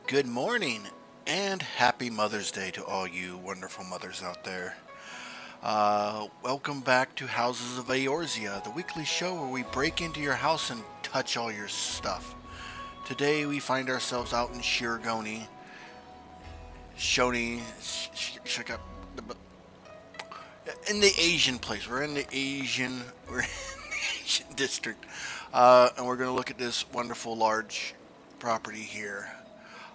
Good morning and happy Mother's Day to all you wonderful mothers out there. Welcome back to Houses of Eorzea, the weekly show where we break into your house and touch all your stuff. Today we find ourselves out in Shirogoni, Shoni, in the Asian place. We're in the Asian district, and we're going to look at this wonderful large property here.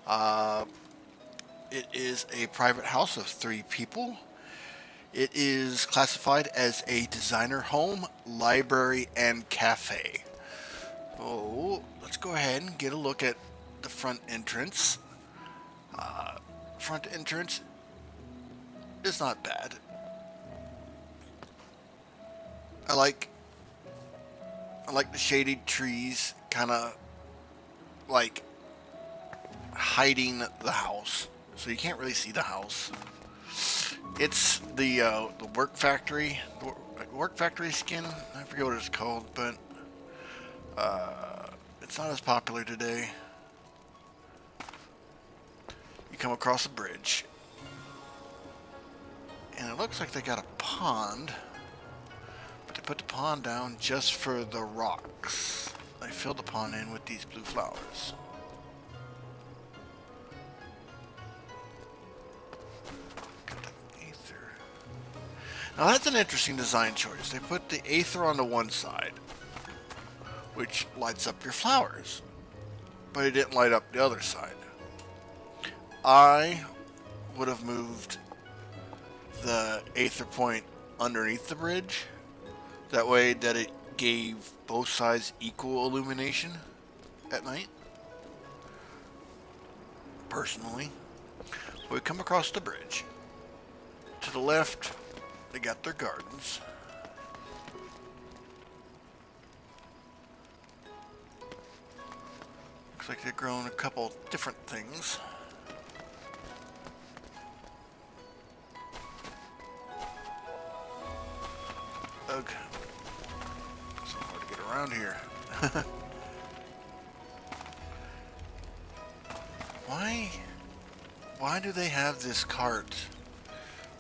Uh, It is a private house of 3 people. It is classified as a designer home, library, and cafe. So let's go ahead and get a look at the front entrance. Front entrance is not bad. I like I like the shaded trees, kind of like hiding the house, so you can't really see the house. It's the work factory skin. I forget what it's called, but it's not as popular today. You come across a bridge, and it looks like they got a pond, but they put the pond down just for the rocks. They filled the pond in with these blue flowers. Now that's an interesting design choice. They put the aether on the one side, which lights up your flowers, but it didn't light up the other side. I would have moved the aether point underneath the bridge. That way that it gave both sides equal illumination at night. Personally. We come across the bridge. To the left, they got their gardens. Looks like they've grown a couple different things. Ugh. So hard to get around here. Why do they have this cart?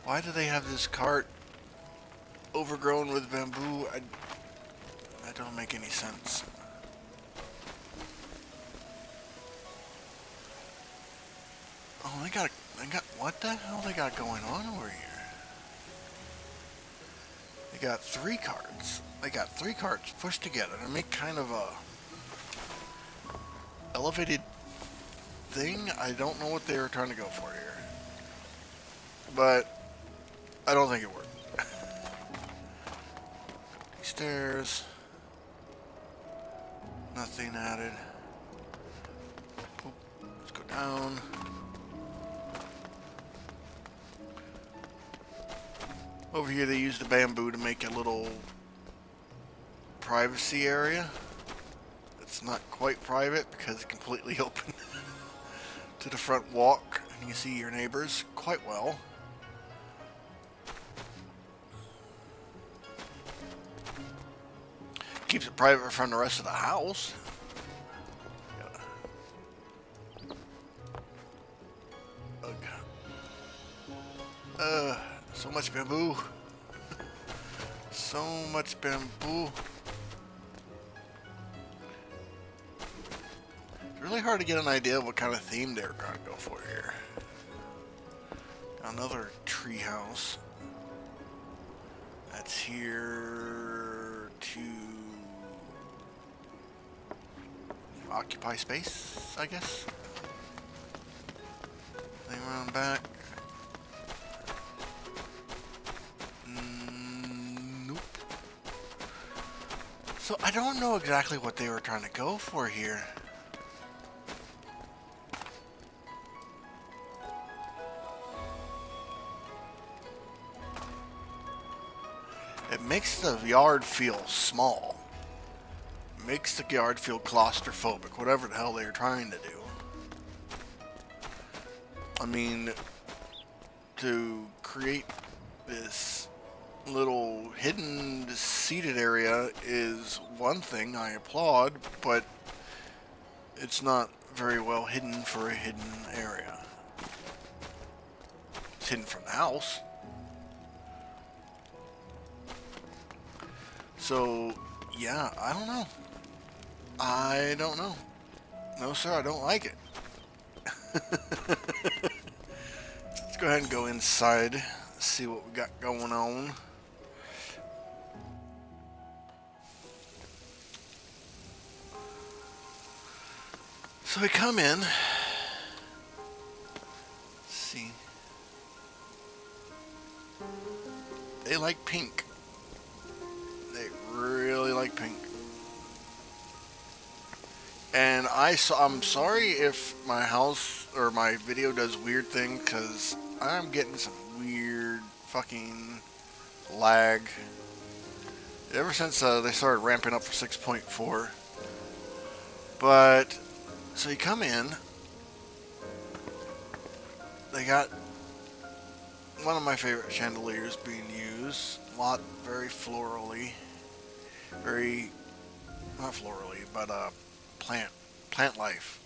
Why do they have this cart overgrown with bamboo? That don't make any sense. Oh, they got what the hell they got going on over here? They got 3 carts. They got 3 carts pushed together to make kind of a elevated thing. I don't know what they were trying to go for here, but I don't think it worked. These stairs, nothing added. Let's go down. Over here they used the bamboo to make a little privacy area. It's not quite private because it's completely open to the front walk, and you see your neighbors quite well. Keeps it private from the rest of the house. So much bamboo. So much bamboo. It's really hard to get an idea of what kind of theme they're going to go for here. Another tree house. That's here to occupy space, I guess. Thing around back. Nope. So I don't know exactly what they were trying to go for here. It makes the yard feel small. It makes the yard feel claustrophobic, whatever the hell they were trying to do. I mean, to create this little hidden seated area is one thing I applaud, but it's not very well hidden for a hidden area. It's hidden from the house. So, yeah, I don't know. I don't know. No, sir, I don't like it. Let's go ahead and go inside, see what we got going on. So we come in. Let's see. They like pink. They really like pink. And I'm sorry if my house or my video does weird things, because I'm getting some weird fucking lag ever since they started ramping up for 6.4. But so you come in, they got one of my favorite chandeliers being used. A lot, very florally, very, not florally, but plant life.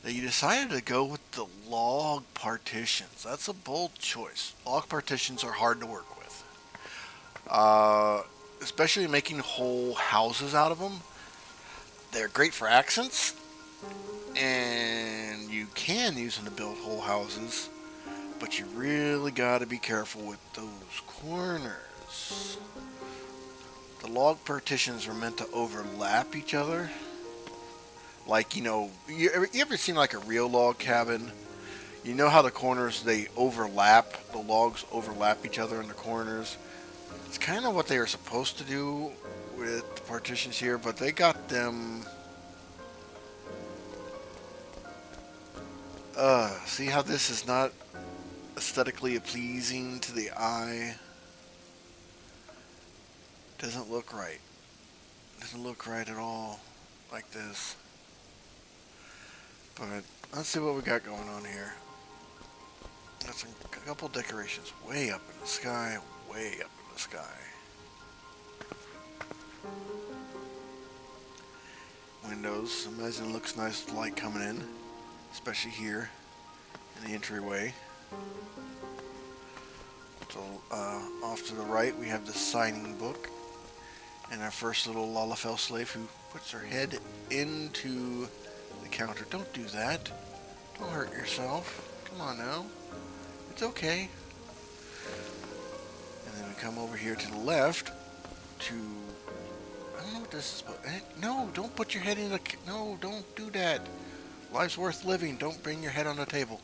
They decided to go with the log partitions. That's a bold choice. Log partitions are hard to work with, especially making whole houses out of them. They're great for accents, and you can use them to build whole houses, but you really got to be careful with those corners. The log partitions are meant to overlap each other. Like, you ever seen like a real log cabin? You know how the corners, they overlap, the logs overlap each other in the corners? It's kind of what they were supposed to do with the partitions here, but they got them. See how this is not aesthetically pleasing to the eye? Doesn't look right. Doesn't look right at all like this. But let's see what we got going on here. Got a couple decorations way up in the sky, way up in the sky. Windows, imagine it looks nice with light coming in, especially here in the entryway. So off to the right we have the signing book and our first little Lalafell slave who puts her head into the counter. Don't do that. Don't hurt yourself. Come on now. It's okay. And then we come over here to the left to, I don't know what this is, but no, don't put your head in the, no, don't do that. Life's worth living. Don't bring your head on the table.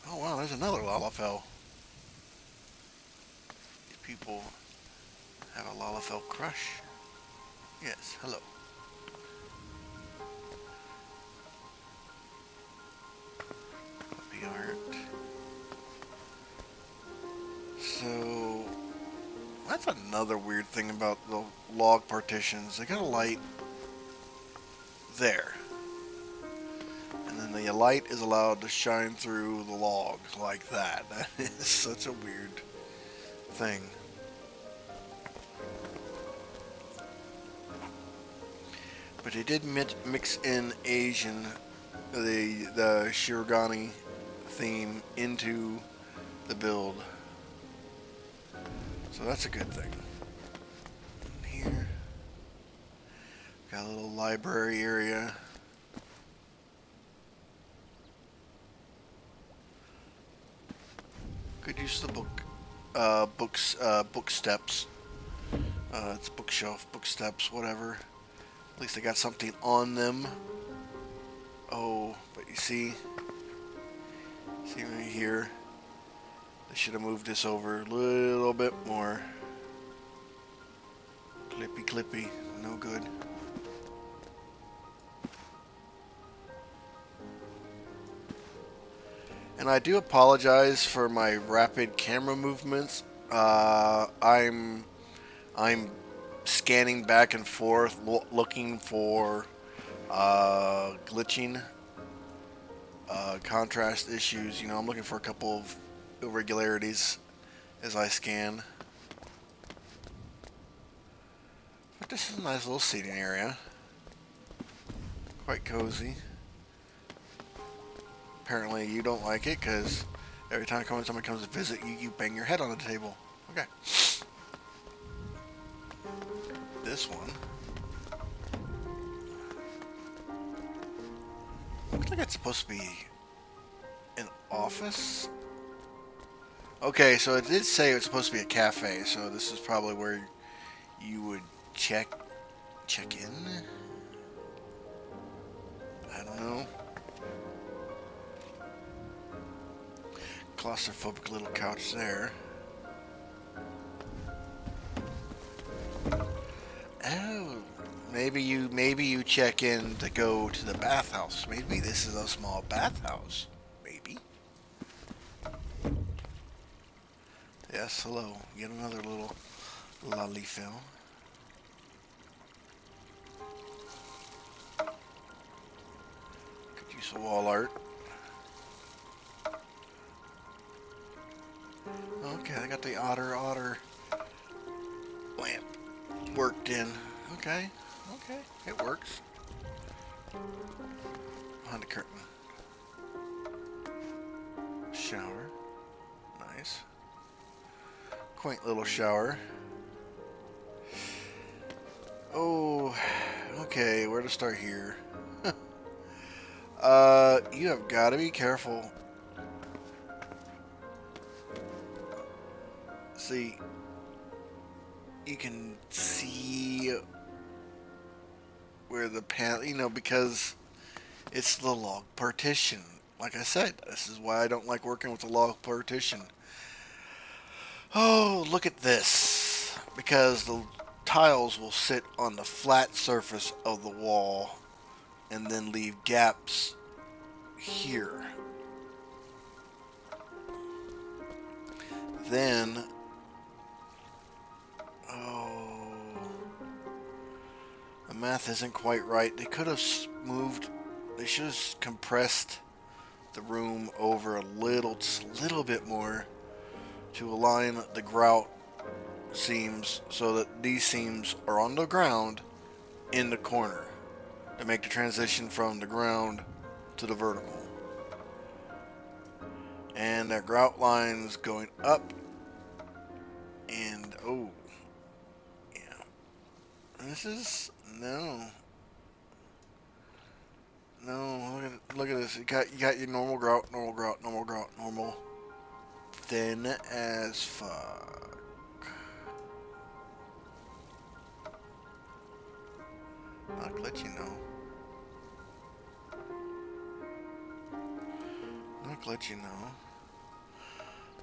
Oh wow, there's another Lalafell. These people have a Lalafell crush. Yes, hello. Puppy art. So that's another weird thing about the log partitions. They got a light there. And then the light is allowed to shine through the log like that. That is such a weird thing. But they did mix in Asian, the Shirogane theme into the build. So that's a good thing. Here, got a little library area. Good use of the book steps. It's bookshelf, book steps, whatever. At least they got something on them. Oh, but you see right here, they should have moved this over a little bit more. Clippy, no good. And I do apologize for my rapid camera movements. I'm scanning back and forth, looking for glitching, contrast issues. You know, I'm looking for a couple of irregularities as I scan. this is a nice little seating area. Quite cozy. Apparently you don't like it because every time someone comes to visit you, you bang your head on the table. Okay. This one. Looks like it's supposed to be an office. Okay, so it did say it's supposed to be a cafe, so this is probably where you would check in. I don't know. Claustrophobic little couch there. Oh, maybe you check in to go to the bathhouse. Maybe this is a small bathhouse. Maybe. Yes, hello. Yet another little lolly fill. Could use some wall art. Okay, I got the otter lamp worked in. Okay, it works. Behind the curtain. Shower. Nice. Quaint little shower. Oh, okay, where to start here? You have got to be careful. See, you can see where the panel, because it's the log partition. Like I said, this is why I don't like working with the log partition. Oh, look at this. Because the tiles will sit on the flat surface of the wall and then leave gaps here. Then, the math isn't quite right. They could have they should have compressed the room over just a little bit more to align the grout seams so that these seams are on the ground in the corner to make the transition from the ground to the vertical. And that grout line's going up, and oh, yeah. This is no. Look at this. You got your normal grout, normal. Thin as fuck. I'll let you know.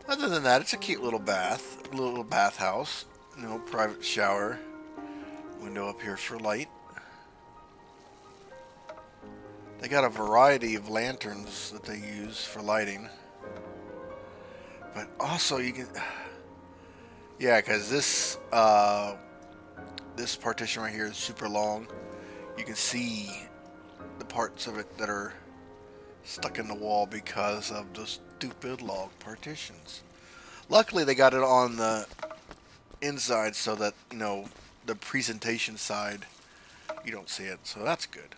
Other than that, it's a cute little bathhouse. Private shower. Window up here for light. They got a variety of lanterns that they use for lighting. But also you can... Yeah, because this partition right here is super long. You can see the parts of it that are stuck in the wall because of the stupid log partitions. Luckily they got it on the inside so that, the presentation side, you don't see it, so that's good.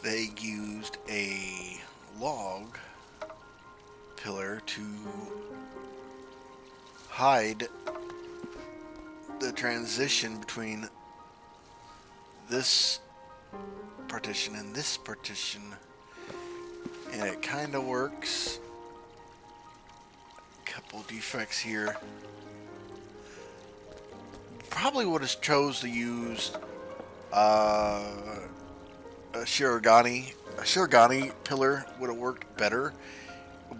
They used a log pillar to hide the transition between this partition and this partition, and it kind of works. Couple defects here. Probably would have chose to use a Shirogane. A Shirogane pillar would have worked better.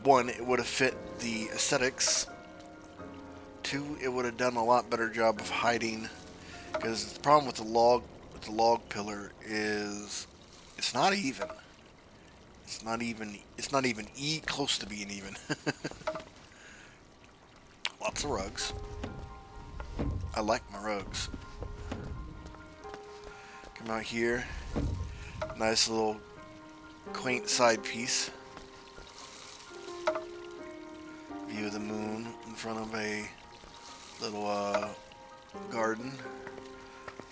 One, it would have fit the aesthetics. Two, it would have done a lot better job of hiding, because the problem with the log pillar is it's not even. It's not even close to being even. Lots of rugs. I like my rugs. Come out here. Nice little quaint side piece. View of the moon in front of a Little garden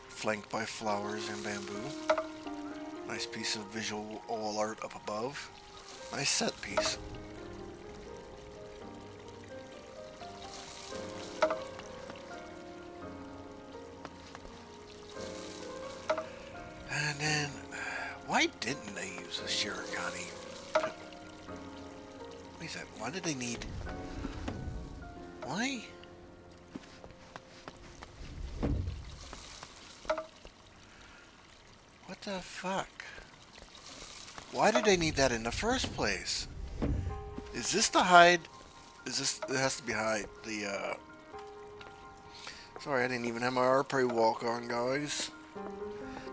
flanked by flowers and bamboo. Nice piece of visual wall art up above. Nice set piece. And then, why didn't they use a Shirogane? What is that? Why did they need... Why? What the fuck? Why did they need that in the first place? Is this to hide? Is this... It has to be hide the, Sorry, I didn't even have my archery walk on, guys.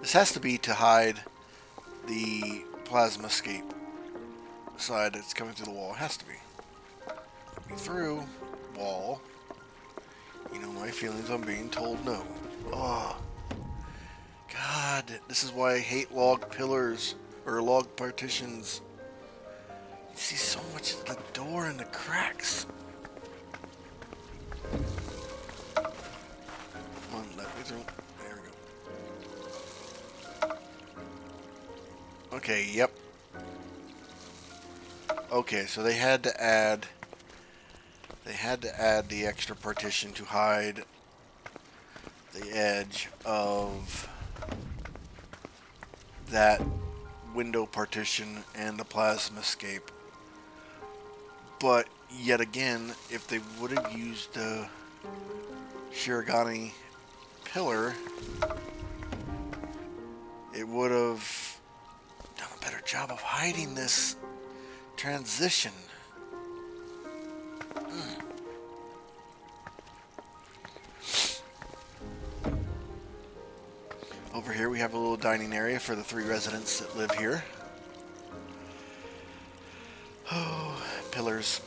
This has to be to hide the plasma escape side that's coming through the wall. It has to be. Let me through. Wall. You know my feelings on being told no. Oh. God, this is why I hate log pillars or log partitions. You see so much of the door and the cracks. Come on, let me through. There we go. Okay, yep. Okay, so they had to add the extra partition to hide the edge of that window partition and the plasma escape. But yet again, if they would have used the Shirogane pillar, it would have done a better job of hiding this transition. Over here we have a little dining area for the 3 residents that live here. Oh, pillars.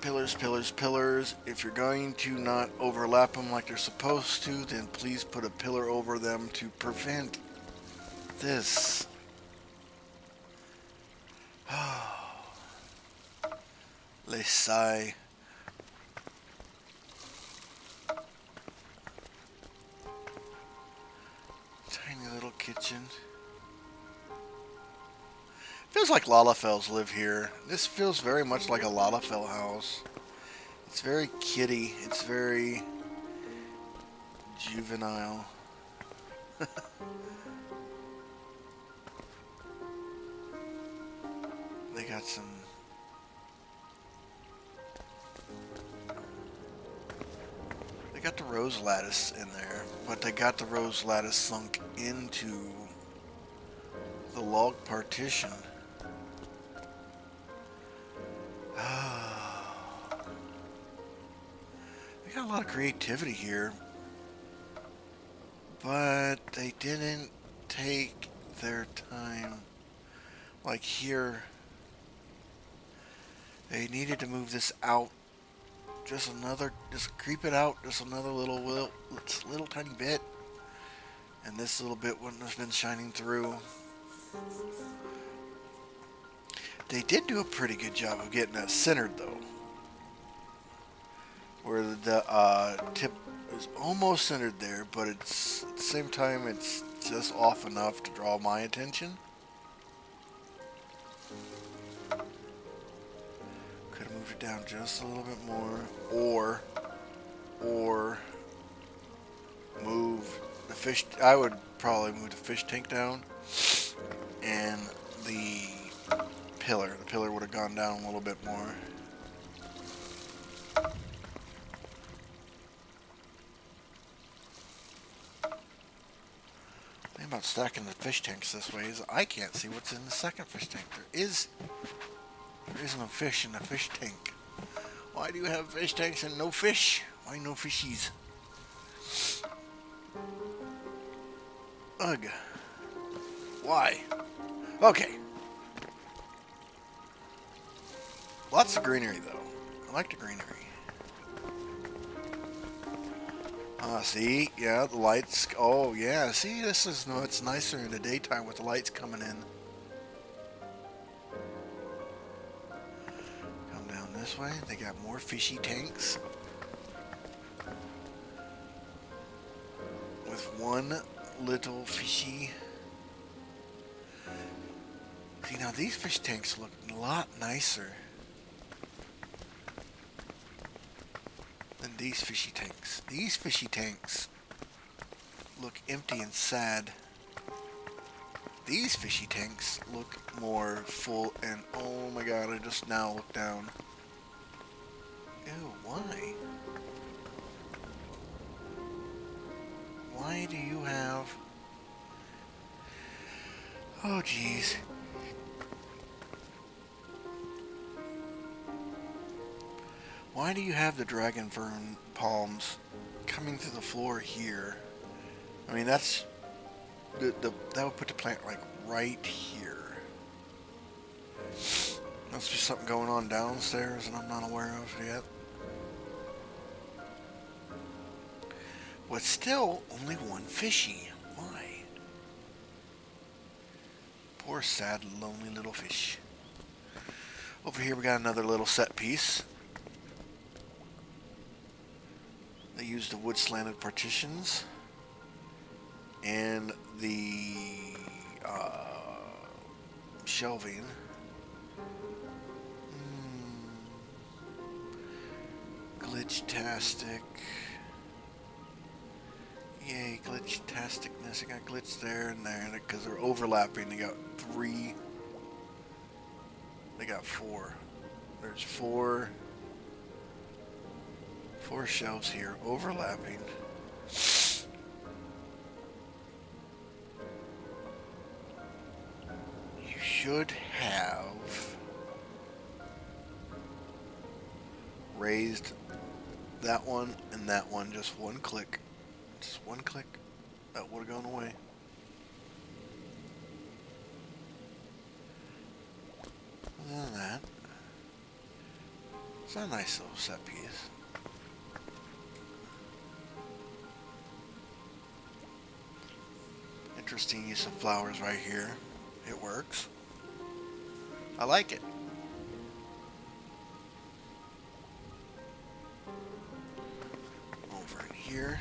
Pillars, pillars, pillars. If you're going to not overlap them like they're supposed to, then please put a pillar over them to prevent this. Oh. Les sigh. Tiny little kitchen. Feels like Lalafells live here. This feels very much like a Lalafell house. It's very kiddie. It's very juvenile. They got some... They got the rose lattice in there, but they got the rose lattice sunk into the log partition. They got a lot of creativity here, but they didn't take their time. Like here, they needed to move this out just creep it out just another little tiny bit, and this little bit wouldn't have been shining through. They did do a pretty good job of getting that centered though, where the tip is almost centered there, but it's at the same time it's just off enough to draw my attention. Could have moved it down just a little bit more, or move the fish. I would probably move the fish tank down, and the pillar. The pillar would have gone down a little bit more. The thing about stacking the fish tanks this way is I can't see what's in the second fish tank. There isn't a fish in the fish tank. Why do you have fish tanks and no fish? Why no fishies? Ugh. Why? Okay. Lots of greenery though. I like the greenery. See? Yeah, the lights. Oh, yeah. See, this is much nicer in the daytime with the lights coming in. Come down this way. They got more fishy tanks. one little fishy. See, now these fish tanks look a lot nicer than these fishy tanks. These fishy tanks look empty and sad. These fishy tanks look more full and oh my god, I just now looked down. Ew, why? Why do you have... Oh jeez. Why do you have the dragon fern palms coming through the floor here? I mean, that's... that would put the plant like right here. Must be something going on downstairs and I'm not aware of yet. But still only one fishy. Why? Poor sad lonely little fish. Over here we got another little set piece. They used the wood slanted partitions and the shelving. Glitch-tastic. Yay, glitch-tasticness. I got glitch there and there because they're overlapping. They got three. They got four. There's four shelves here overlapping. You should have raised that one and that one just one click. Just one click. That would have gone away. Other than that, it's a nice little set piece. Interesting use of flowers right here. It works. I like it. Over in here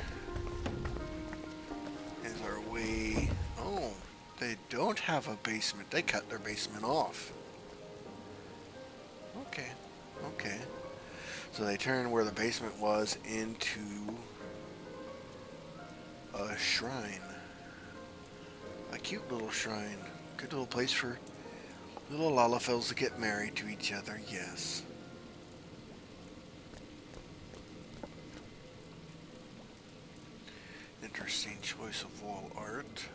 is our way. Oh, they don't have a basement. They cut their basement off. Okay, okay. So they turned where the basement was into a shrine. A cute little shrine. Good little place for little Lalafels to get married to each other, yes. Interesting choice of wall art.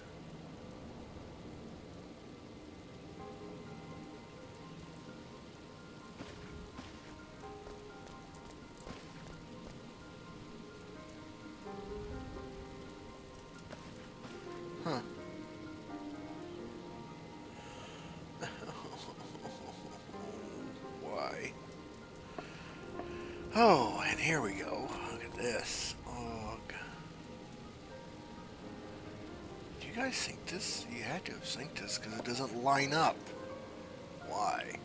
Huh. Why? Oh, and here we go. Look at this. Oh, do you guys sync this? You had to have synced this because it doesn't line up. Why?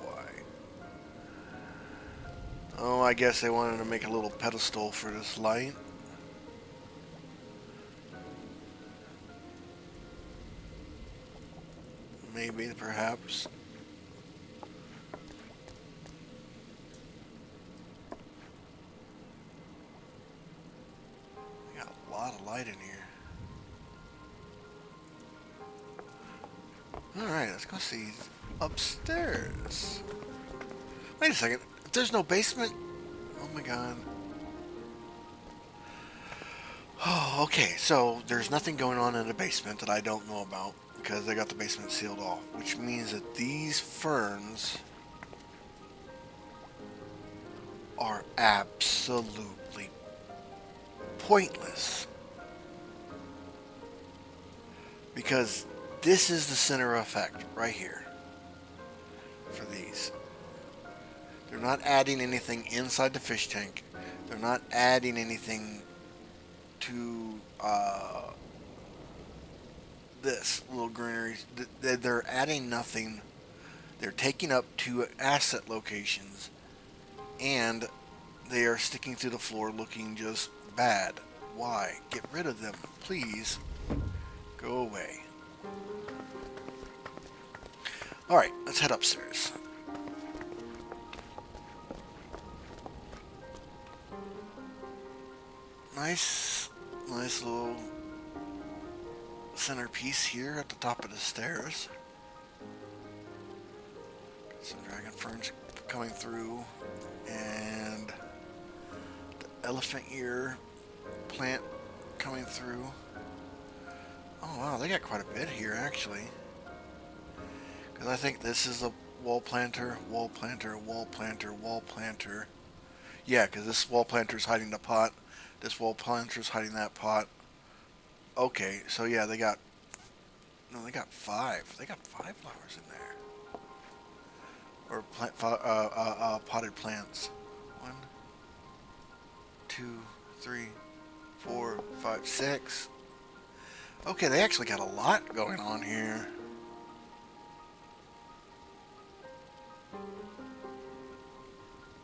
Why? Oh, I guess they wanted to make a little pedestal for this light. Maybe, perhaps. We got a lot of light in here. Alright, let's go see upstairs. Wait a second. If there's no basement... Oh my god. Oh, okay. So, there's nothing going on in the basement that I don't know about. Because they got the basement sealed off. Which means that these ferns are absolutely pointless. Because this is the center effect right here for these. They're not adding anything inside the fish tank. They're not adding anything to this little greenery. They're adding nothing. They're taking up two asset locations and They are sticking to the floor looking just bad. Why? Get rid of them, please. Go away. Alright, let's head upstairs. Nice little centerpiece here at the top of the stairs. Some dragon ferns coming through, and the elephant ear plant coming through. Oh wow, they got quite a bit here actually. Because I think this is a wall planter, wall planter, wall planter, wall planter. Yeah, because this wall planter is hiding the pot. This wall planter is hiding that pot. Okay, so yeah, they got five. They got 5 flowers in there. Or potted plants. 1, 2, 3, 4, 5, 6. Okay, they actually got a lot going on here.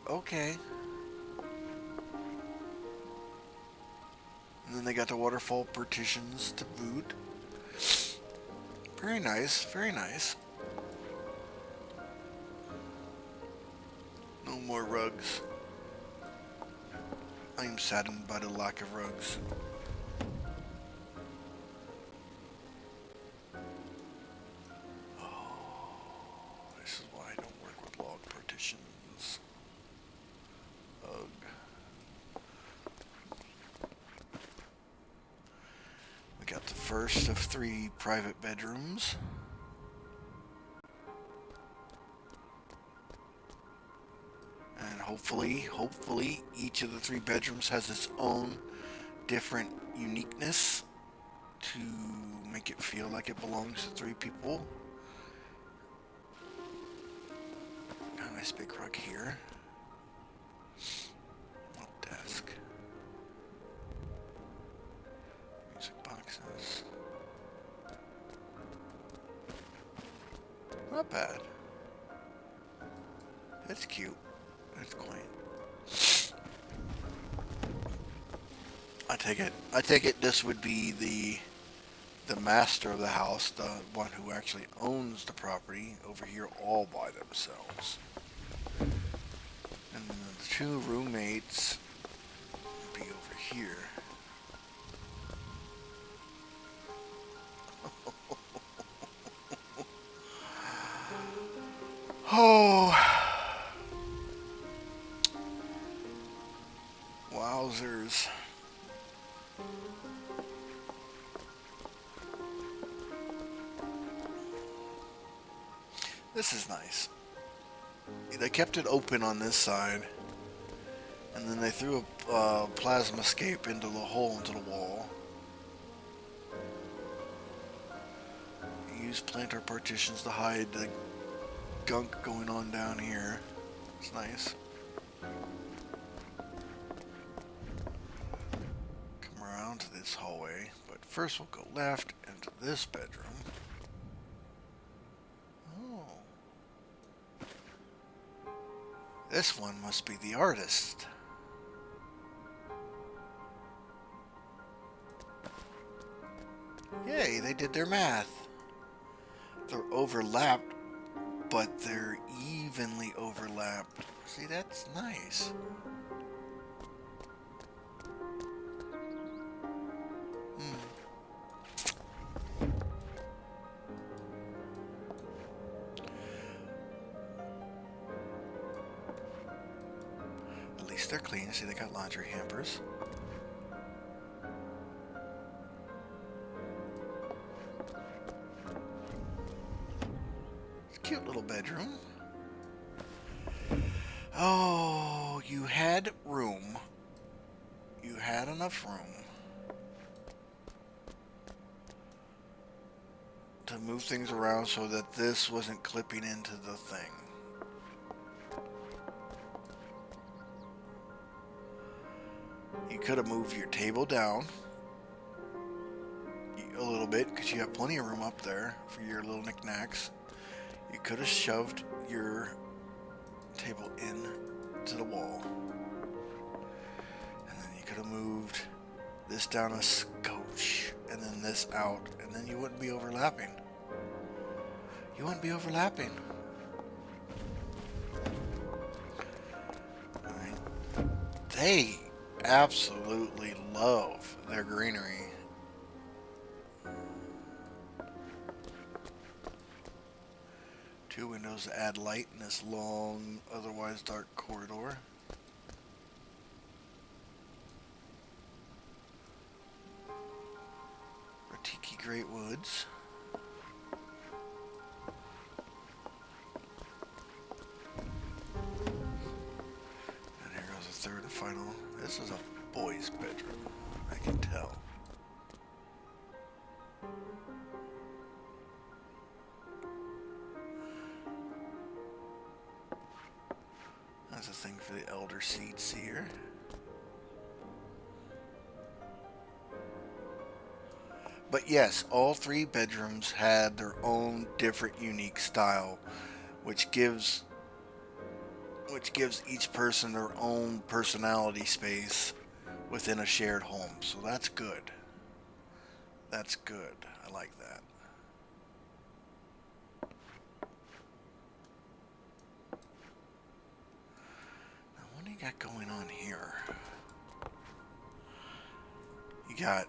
Okay. And then they got the waterfall partitions to boot. Very nice, very nice. No more rugs. I am saddened by the lack of rugs. Oh, this is why I don't work with log partitions. Ugh. We got the first of 3 private bedrooms. And hopefully each of the 3 bedrooms has its own different uniqueness to make it feel like it belongs to 3 people. Got a nice big rug here. Desk. Music boxes. Not bad. That's cute. That's quaint. I take it this would be the master of the house, the one who actually owns the property, over here all by themselves. And then the 2 roommates would be over here. Oh. Wowzers. This is nice. They kept it open on this side, and then they threw a plasma scape into the hole into the wall. Use planter partitions to hide the gunk going on down here. It's nice. Come around to this hallway, but first we'll go left into this bedroom. This one must be the artist. Yay, they did their math. They're overlapped, but they're evenly overlapped. See, that's nice. They're clean. See, they got laundry hampers. It's a cute little bedroom. Oh, you had room. You had enough room to move things around so that this wasn't clipping into the thing. You could have moved your table down a little bit because you have plenty of room up there for your little knickknacks. You could have shoved your table in to the wall. have moved this down a scotch and then this out, and then you wouldn't be overlapping. You wouldn't be overlapping. Alright. They absolutely love their greenery. Two windows to add light in this long, otherwise dark corridor. Tiki Great Woods. And here goes the third and final. This is a boy's bedroom, I can tell. That's a thing for the elder seats here. But yes, all three bedrooms had their own different unique style, which gives each person their own personality space within a shared home. So that's good. That's good. I like that. Now, what do you got going on here? You got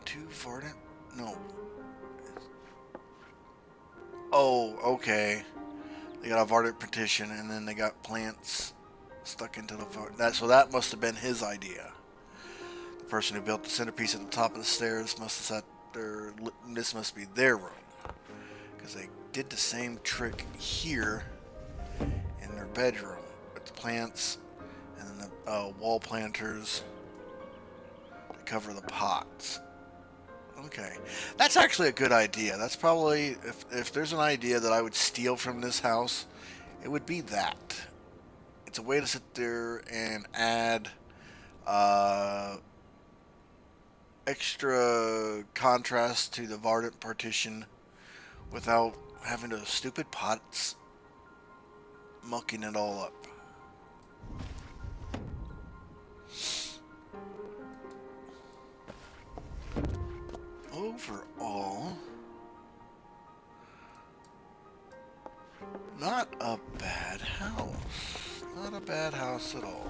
two Vardant? No. Oh, okay. They got a Vardant partition, and then they got plants stuck into the that. So that must have been his idea. The person who built the centerpiece at the top of the stairs must have sat there. This must be their room, because they did the same trick here in their bedroom with the plants and then the wall planters to cover the pots. Okay, that's actually a good idea. That's probably, if there's an idea that I would steal from this house, it would be that. It's a way to sit there and add extra contrast to the Vardant partition without having those stupid pots mucking it all up. Overall, not a bad house. Not a bad house at all.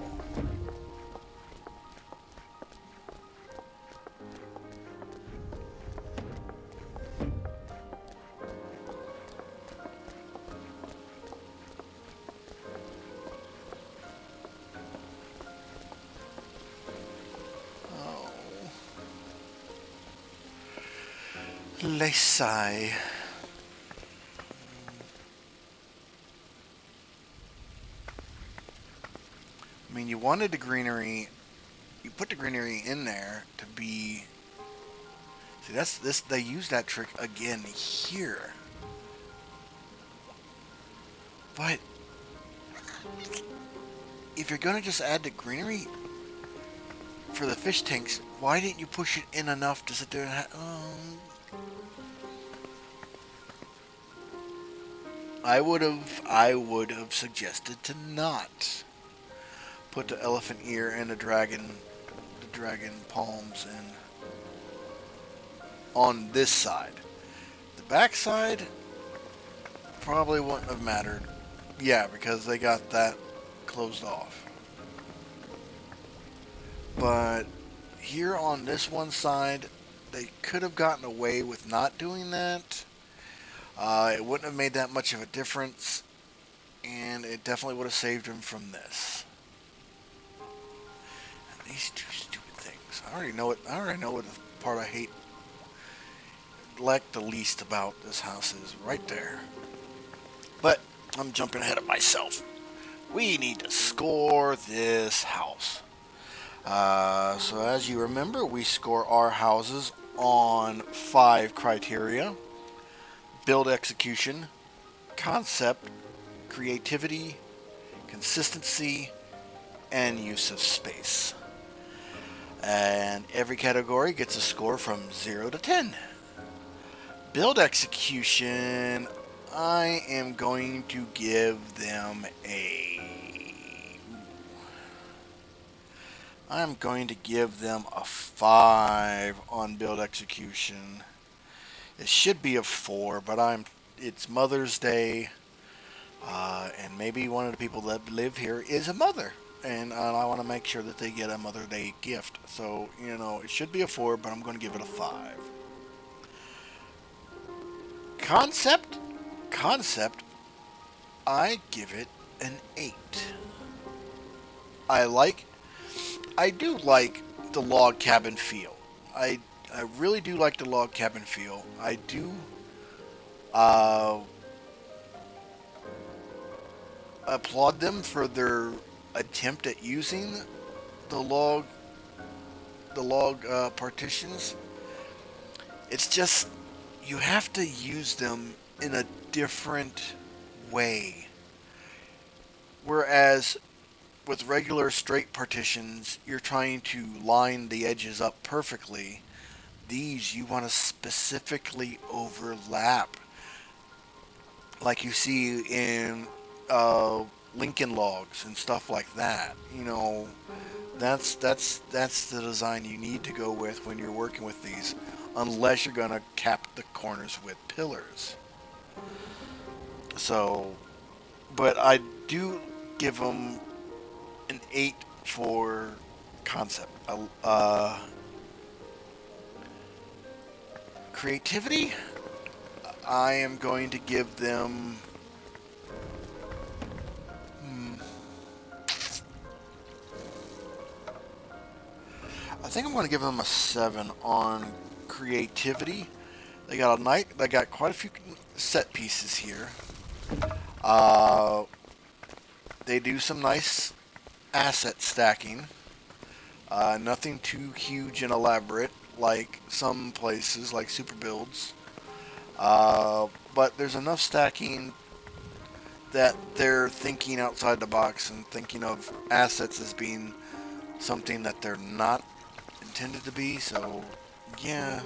Let's say, I mean, you wanted the greenery, you put the greenery in there to be, see, that's this, they use that trick again here. But if you're gonna just add the greenery for the fish tanks, why didn't you push it in enough to sit there and I would have suggested to not put the elephant ear and the dragon palms in on this side. The back side probably wouldn't have mattered. Yeah, because they got that closed off. But here on this one side, they could have gotten away with not doing that. It wouldn't have made that much of a difference, and it definitely would have saved him from this. And these two stupid things. I already know it. I already know what the part I like the least about this house is right there. But I'm jumping ahead of myself. We need to score this house. So as you remember, we score our houses on 5 criteria: build execution, concept, creativity, consistency, and use of space. And every category gets a score from 0 to 10. Build execution, I am going to give them a I'm going to give them a 5 on build execution. It should be a 4, but it's Mother's Day, and maybe one of the people that live here is a mother, and I want to make sure that they get a Mother's Day gift. So, it should be a 4, but I'm going to give it a 5. Concept, concept, I give it an 8. I do like the log cabin feel. I really do like the log cabin feel. I do uh, applaud them for their attempt at using the log partitions. It's just you have to use them in a different way. Whereas with regular straight partitions, you're trying to line the edges up perfectly. These you want to specifically overlap, like you see in uh, Lincoln logs and stuff like that. That's the design you need to go with when you're working with these, unless you're gonna cap the corners with pillars. So, but I do give them an 8 for concept. Creativity, I am going to give them. I think I'm going to give them a 7 on creativity. They got quite a few set pieces here. Uh, they do some nice asset stacking. Nothing too huge and elaborate like some places, like super builds. But there's enough stacking that they're thinking outside the box and thinking of assets as being something that they're not intended to be. So, yeah,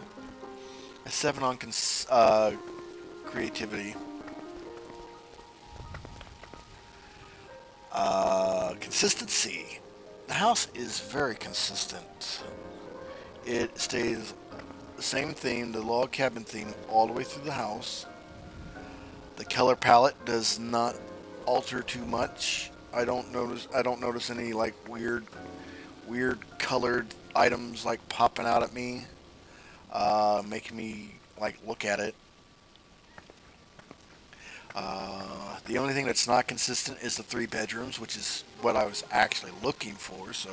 a 7 on creativity. Consistency. The house is very consistent. It stays the same theme, the log cabin theme, all the way through the house. The color palette does not alter too much. I don't notice any like weird colored items like popping out at me, making me like look at it. The only thing that's not consistent is the 3 bedrooms, which is what I was actually looking for. So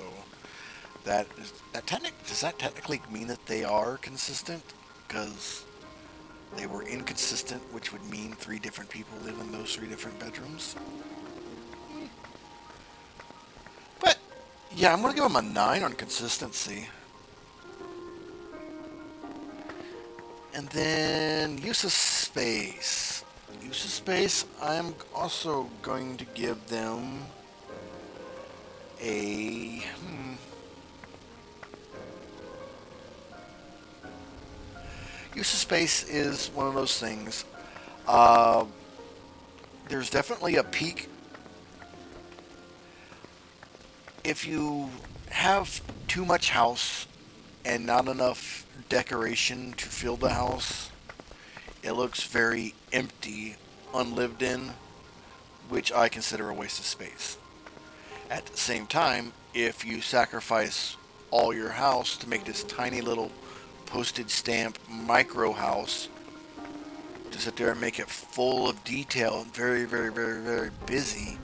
does that technically mean that they are consistent? Because they were inconsistent, which would mean 3 different people live in those 3 different bedrooms. But yeah, I'm gonna give them a 9 on consistency. And then use of space. Use of space, I'm also going to give them a use of space is one of those things. Uh, there's definitely a peak. If you have too much house and not enough decoration to fill the house, it looks very empty, unlived in, which I consider a waste of space. At the same time, if you sacrifice all your house to make this tiny little postage stamp micro house, to sit there and make it full of detail and very, very, very, very busy,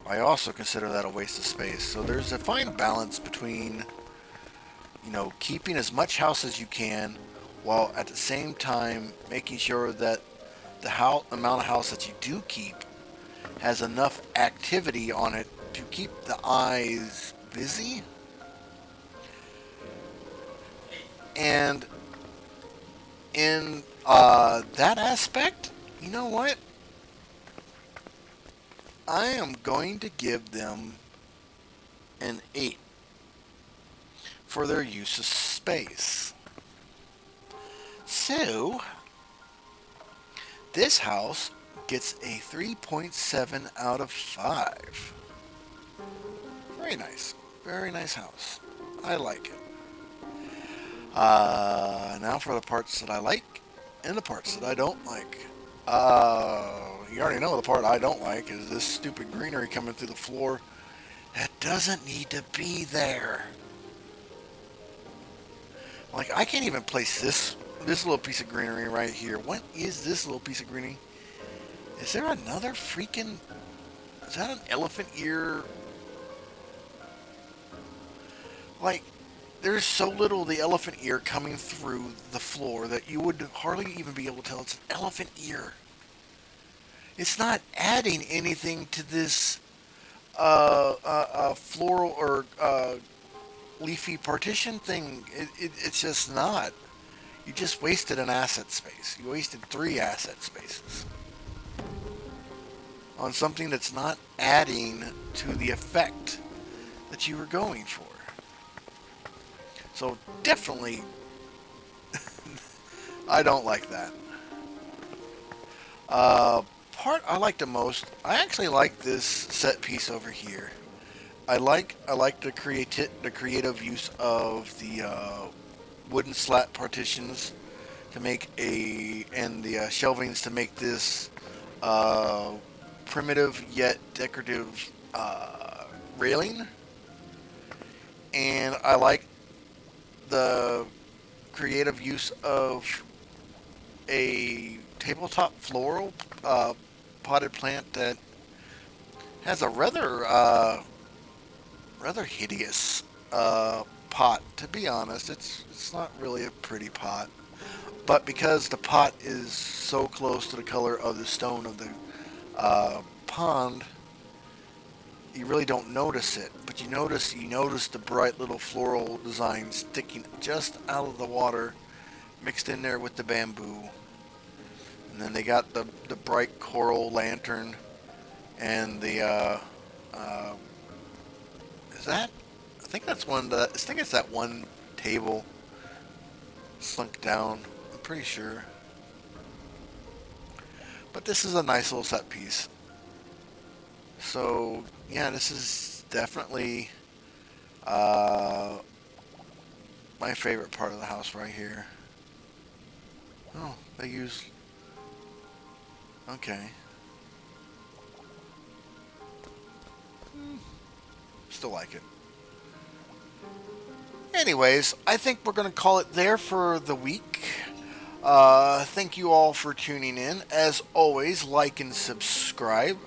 I also consider that a waste of space. So there's a fine balance between, keeping as much house as you can, while at the same time making sure that the amount of house that you do keep has enough activity on it to keep the eyes busy. And in that aspect, you know what? I am going to give them an 8 for their use of space. So, this house gets a 3.7 out of 5. Very nice. Very nice house. I like it. Now for the parts that I like and the parts that I don't like. You already know the part I don't like is this stupid greenery coming through the floor. That doesn't need to be there. Like, I can't even place this little piece of greenery right here. What is this little piece of greenery? Is there another freaking... Is that an elephant ear? Like, there's so little of the elephant ear coming through the floor that you would hardly even be able to tell it's an elephant ear. It's not adding anything to this floral or leafy partition thing. It's just not. You just wasted an asset space. You wasted 3 asset spaces on something that's not adding to the effect that you were going for. So definitely, I don't like that. Part I like the most, I actually like this set piece over here. I like the creative use of the wooden slat partitions to make and the shelvings to make this primitive yet decorative railing. And I like the creative use of a tabletop floral potted plant that has a rather hideous pot. To be honest, it's not really a pretty pot, but because the pot is so close to the color of the stone of the pond, you really don't notice it. But you notice the bright little floral design sticking just out of the water, mixed in there with the bamboo. And then they got the bright coral lantern and the is that? I think that's I think it's that one table sunk down. I'm pretty sure. But this is a nice little set piece. So yeah, this is definitely my favorite part of the house right here. Oh, they use... Okay. Still like it. Anyways, I think we're going to call it there for the week. Thank you all for tuning in. As always, like and subscribe.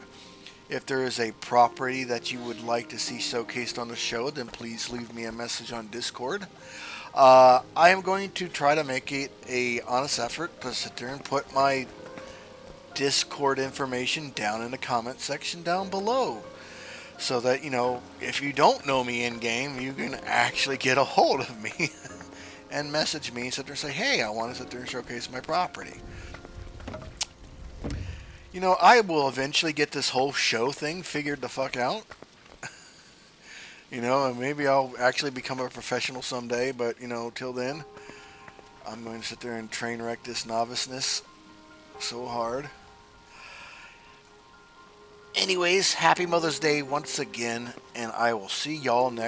If there is a property that you would like to see showcased on the show, then please leave me a message on Discord. I am going to try to make it a honest effort to sit there and put my Discord information down in the comment section down below, so that, you know, if you don't know me in game, you can actually get a hold of me and message me, sit there and say, hey, I want to sit there and showcase my property. You know, I will eventually get this whole show thing figured the fuck out. You know, and maybe I'll actually become a professional someday, but, you know, till then, I'm going to sit there and train wreck this noviceness so hard. Anyways, happy Mother's Day once again, and I will see y'all next